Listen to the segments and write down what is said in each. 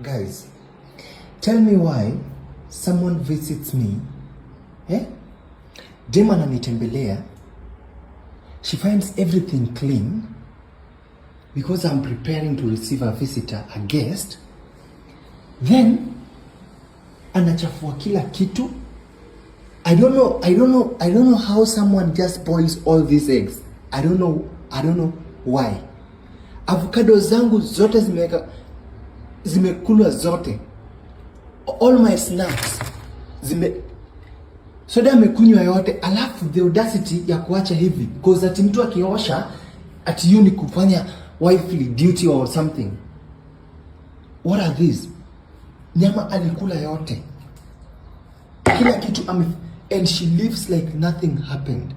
Guys, tell me why someone visits me, Dem ananitembelea, she finds everything clean because I'm preparing to receive a visitor, a guest. Then anachafua kila kitu. I don't know how someone just boils all these eggs. I don't know why. Avocado zangu zote zimekulwa zote. All my snacks soda amekunywa yote, alafu the audacity ya kuacha hivi because ati mtu akiosha ati you ni kufanya wifely duty or something. What are these? Nyama alikula yote, kila kitu and she lives like nothing happened.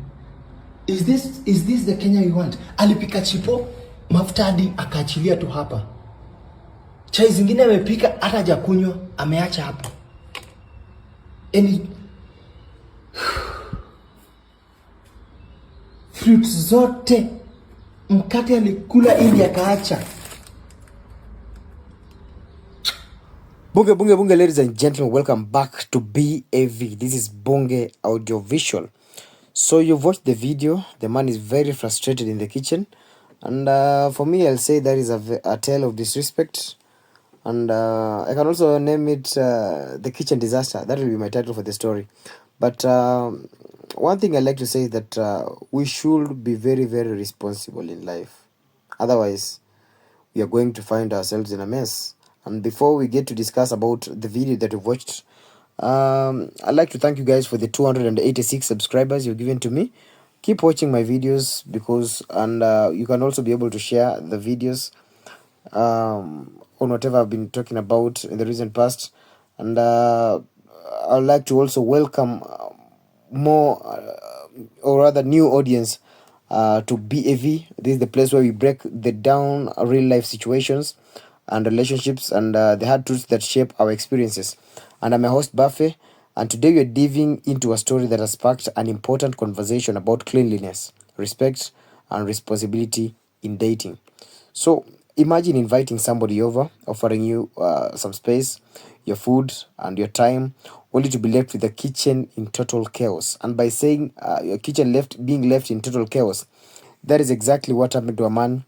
Is this the Kenya you want? Alipika chipo mafuta hadi akaachilia tu hapa. Chai zingine amepika hata hajakunywa, ameacha hapa. Fruits zote mkate alikula ili akaacha. Bunge, ladies and gentlemen, welcome back to BAV. This is Bunge Audiovisual. So you've watched the video. The man is very frustrated in the kitchen, and for me, I'll say that is a tale of disrespect. And I can also name it the kitchen disaster. That will be my title for the story. But one thing I like to say is that we should be very, very responsible in life. Otherwise, we are going to find ourselves in a mess. And before we get to discuss about the video that we've watched, I'd like to thank you guys for the 286 subscribers you've given to me. Keep watching my videos and you can also be able to share the videos on whatever I've been talking about in the recent past. And I'd like to also welcome more or rather new audience to BAV. This is the place where we break down real life situations and relationships and the hard truths that shape our experiences. And I'm a host, Buffy, and today we're diving into a story that has sparked an important conversation about cleanliness, respect, and responsibility in dating. So imagine inviting somebody over, offering you some space, your food, and your time, only to be left with the kitchen in total chaos. And by saying your kitchen being left in total chaos, that is exactly what happened to a man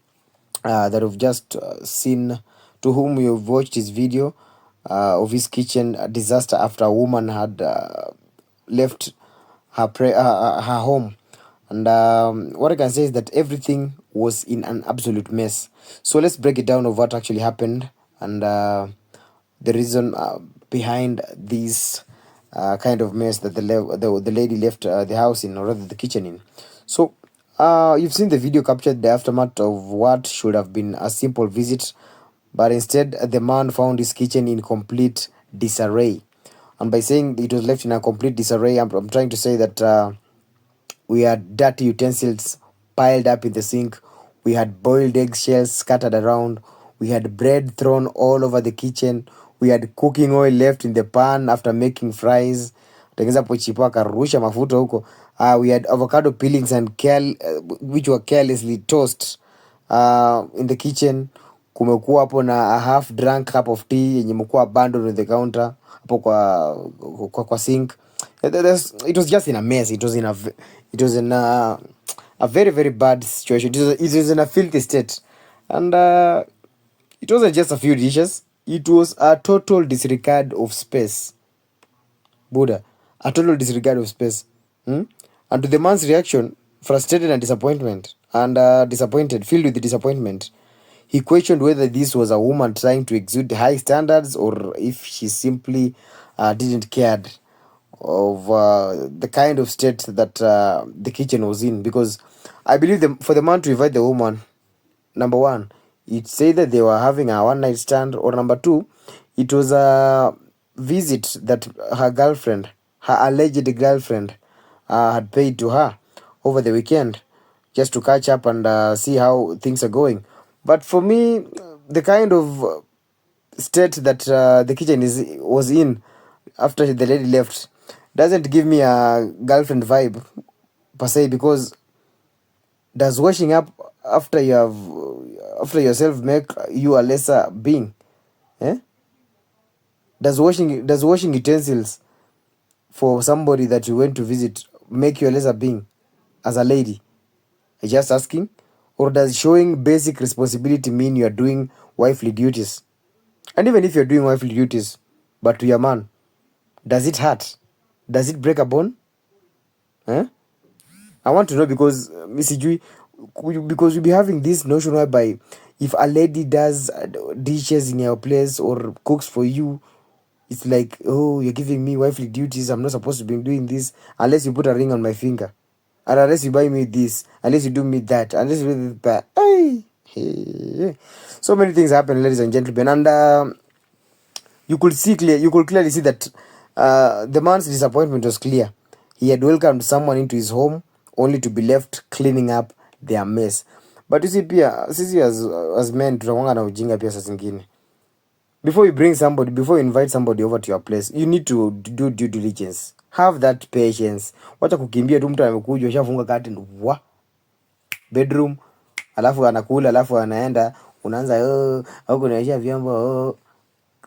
that we've just seen, to whom you've watched his video of his kitchen disaster after a woman had left her home. And what I can say is that everything was in an absolute mess. So let's break it down of what actually happened and the reason behind this kind of mess that the lady left the house in, or rather the kitchen in. So you've seen the video captured the aftermath of what should have been a simple visit, but instead the man found his kitchen in complete disarray. And by saying it was left in a complete disarray, I'm trying to say that we had dirty utensils piled up in the sink. We had boiled eggshells scattered around. We had bread thrown all over the kitchen. We had cooking oil left in the pan after making fries. Tengeza pochipo akarusha mafuta huko. We had avocado peelings and which were carelessly tossed in the kitchen. Kumekuwa hapo na a half drunk cup of tea yenye mkuwa abandoned on the counter hapo kwa sink. It was just in a mess. It was in a very, very bad situation. It was in a filthy state. And it wasn't just a few dishes. It was a total disregard of space. Buddha. A total disregard of space. And to the man's reaction, frustrated and disappointed, filled with disappointment, he questioned whether this was a woman trying to exude high standards or if she simply didn't care of the kind of state that the kitchen was in. Because I believe for the man to invite the woman, number one, it said that they were having a one night stand, or number two, it was a visit that her alleged girlfriend had paid to her over the weekend just to catch up and see how things are going. But for me, the kind of state that the kitchen was in after the lady left doesn't give me a girlfriend vibe per se, because does washing up after yourself make you a lesser being? Does washing utensils for somebody that you went to visit make you a lesser being as a lady? I'm just asking. Or does showing basic responsibility mean you are doing wifely duties? And even if you're doing wifely duties, but to your man, does it hurt? Does it break a bone? Eh? I want to know, because Missy Jui, because we be having this notion whereby if a lady does dishes in your place or cooks for you, it's like, oh, you're giving me wifely duties. I'm not supposed to be doing this unless you put a ring on my finger, and unless you buy me this, unless you do me that, unless you do that. Hey. So many things happen, ladies and gentlemen, and you could clearly see that the man's disappointment was clear. He had welcomed someone into his home only to be left cleaning up their mess. But you see pia sisi as men tunakuanga na ujinga pia saa zingine. Before you invite somebody over to your place, you need to do due diligence. Have that patience. Wacha kukimbia tu, mtu amekuja ushafunga curtain wa bedroom, alafu anakula, alafu anaenda, unaanza au kunaisha vyombo.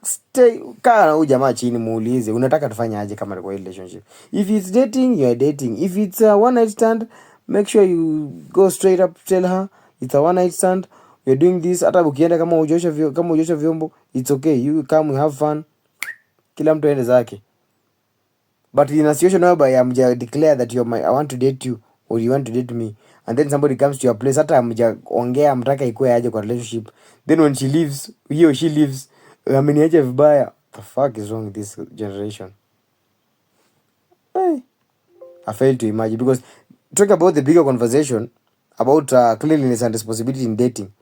Stay, kaa na huyu jamaa chini, muulize unataka tufanye aje kama kwa relationship. If it's dating, you are dating. If it's a one night stand, make sure you go straight up, tell her it's a one night stand, we're doing this. Hata ukienda kama hujosha vyombo, it's okay, you come, we have fun, kila mtu aende zake. But in a situation whereby amja declare that I want to date you or you want to date me, and then somebody comes to your place, hata amja ongea mtaka ikuwe aje kwa relationship, then when she leaves, he or she leaves, ameniacha vibaya. The fuck is wrong with this generation? Hey. I fail to imagine, because talk about the bigger conversation about cleanliness and responsibility in dating.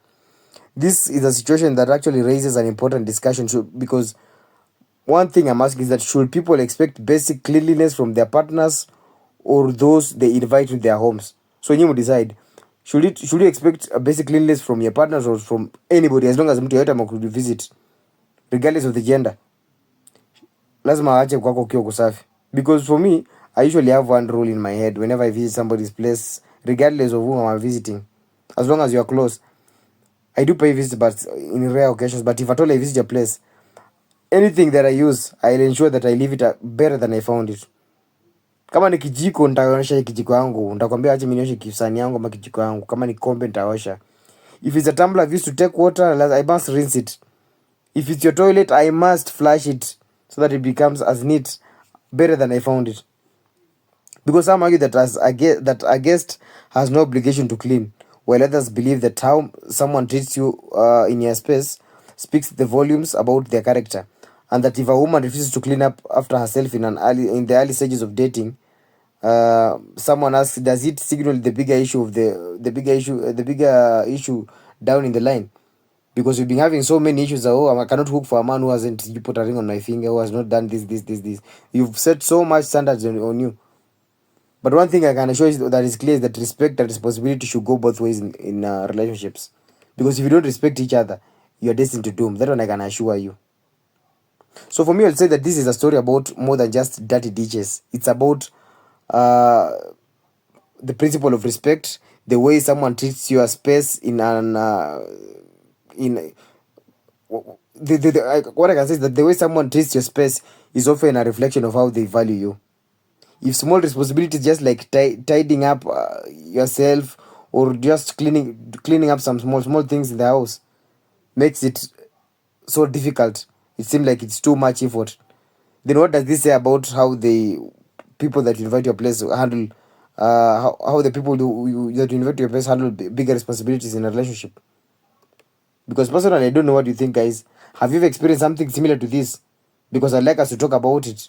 This is a situation that actually raises an important discussion, because one thing I'm asking is that should people expect basic cleanliness from their partners or those they invite to their homes? So you decide. Should you expect a basic cleanliness from your partners or from anybody, as long as mtu yote amekuja visit, regardless of the gender? Lazima aache kwako ukiwa kusafi. Because for me, I usually have one rule in my head whenever I visit somebody's place, regardless of whom I'm visiting. As long as you are close. I do pay visits, but in rare occasions. But if at all I visit your place, anything that I use, I'll ensure that I leave it better than I found it. Kama ni kijiko, nitaonyesha kijiko yangu. Nitakwambia acha mimi nioshe kisani yangu ama kijiko yangu. Kama ni kombe, nitaosha. If it's a tumbler I've used to take water, I must rinse it. If it's your toilet, I must flush it so that it becomes as neat, better than I found it. Because some argue that a guest has no obligation to clean, while others believe that how someone treats you in your space speaks the volumes about their character, and that if a woman refuses to clean up after herself in the early stages of dating, someone asks, does it signal the bigger issue down in the line? Because we've been having so many issues. I cannot hook for a man who hasn't put a ring on my finger, who has not done this. You've set so much standards on you. But one thing I can assure you that is clear is that respect and responsibility should go both ways in relationships. Because if you don't respect each other, you're destined to doom. That one I can assure you. So for me, I'll say that this is a story about more than just dirty dishes. It's about the principle of respect, the way someone treats your space what I can say is that the way someone treats your space is often a reflection of how they value you. If small responsibilities, just like tidying up yourself, or just cleaning up some small things in the house, makes it so difficult, it seems like it's too much effort, then what does this say about how the people that you invite to your place handle how the people that you invite to your place handle bigger responsibilities in a relationship? Because personally, I don't know what you think, guys. Have you ever experienced something similar to this? Because I'd like us to talk about it.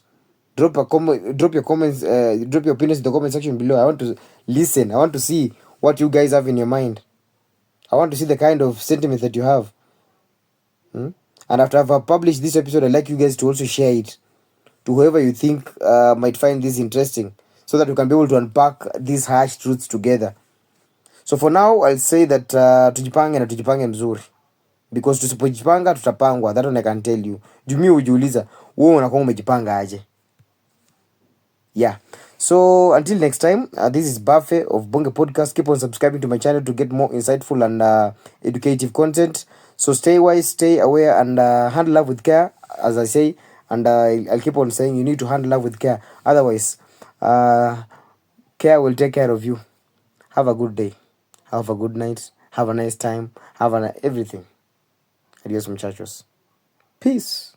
Drop your comments, drop your opinions in the comment section below. I want to listen. I want to see what you guys have in your mind. I want to see the kind of sentiment that you have. And after I've published this episode, I'd like you guys to also share it to whoever you think might find this interesting, so that we can be able to unpack these harsh truths together. So for now, I'll say that tujipange na tujipange mzuri. Because tusipojipanga tutapangwa. That one I can tell you. Jumi ujiuliza, wewe unakuwa umejipanga aje? Yeah. So until next time, this is Buffet of Bonge Podcast. Keep on subscribing to my channel to get more insightful and educative content. So stay wise, stay aware, and handle love with care. As I say, And I'll keep on saying you need to handle love with care. Otherwise, care will take care of you. Have a good day. Have a good night. Have a nice time. Have everything. Adios, muchachos. Peace.